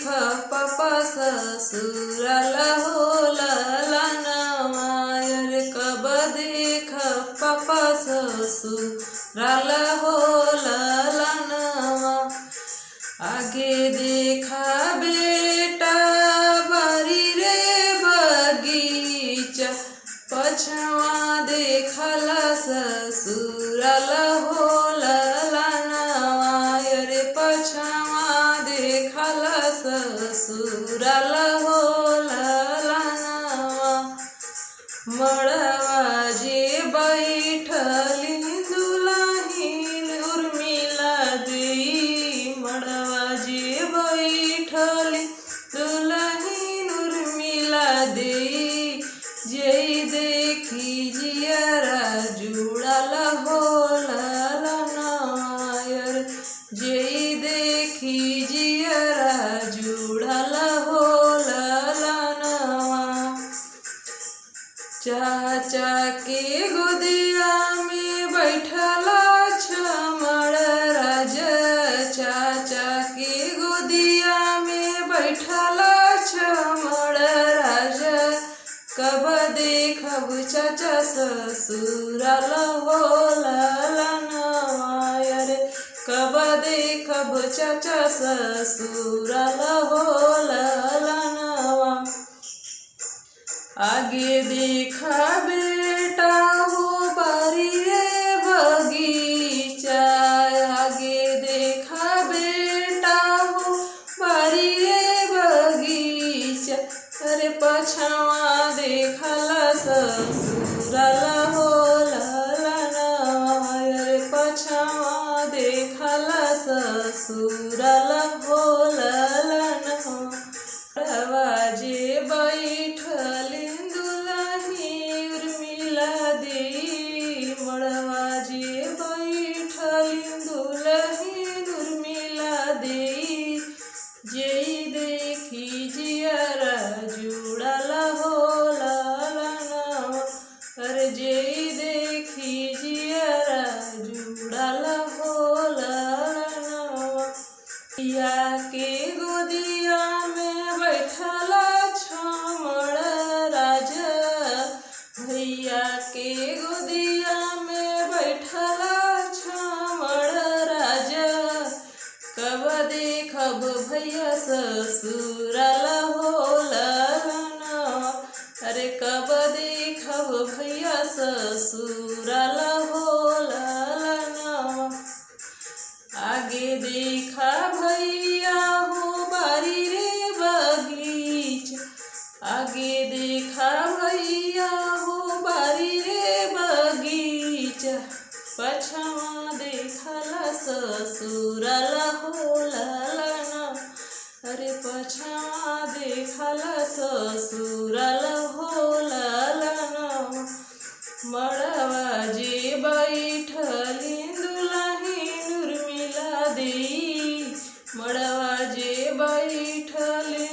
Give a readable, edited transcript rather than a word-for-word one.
पप्पा ससुराला हो ललनवा रे कब देख पप्पा ससुराला हो ललनवा। आगे देखा बेटा बारी रे बगीचा पछवा देखला ससुराला हो ललनवा रे पछवा देखला ससुराला हो ललनवा। मड़वा जे बैठली दुलहिन उर्मिला देई मड़वा जे बैठली दुलहिन उर्मिला देई जई देखी जियरा जुड़ाला हो ललनवा जई देखी जियरा जुड़ाला हो ललनवा। चाचा के गोदिया में बैठला छमड़ राजा चाचा के गोदिया में बैठला छमड़ राजा कब देखब चाचा ससुराला हो ललनवा रे कब देखब चाचा ससुराला हो ललनवा। आगे देखा बेटा हो बारी रे बगीचा आगे देखा बेटा हो बारी रे बगीचा अरे पछवा देखला ससुराला हो ललनवा रे पछवा देखला ससुराला हो ललनवा। जे बैठली दुलही उर्मिला देई मड़वा जे बैठली दुलही उर्मिला देई जई देखी जियरा जुड़ाला हो ललनवा अरे जई देखी जियरा जुड़ाला हो ललनवा। भैया के गोदिया में बैठला छमड़ राजा भैया के गोदिया में बैठला छमड़ राजा कब देखब भैया ससुराला हो ललनवा अरे कब देखब भैया ससुराला हो ललनवा। आगे देखा भैया हो बारी रे बगीचा आगे देखा भैया हो बारी रे बगीचा पछवा देखला ससुराला हो ललनवा अरे पछवा देखला ससुराला हो ललनवा। मड़वा जे बैठली दुलहिन उर्मिला देई मड़वा जे बैठली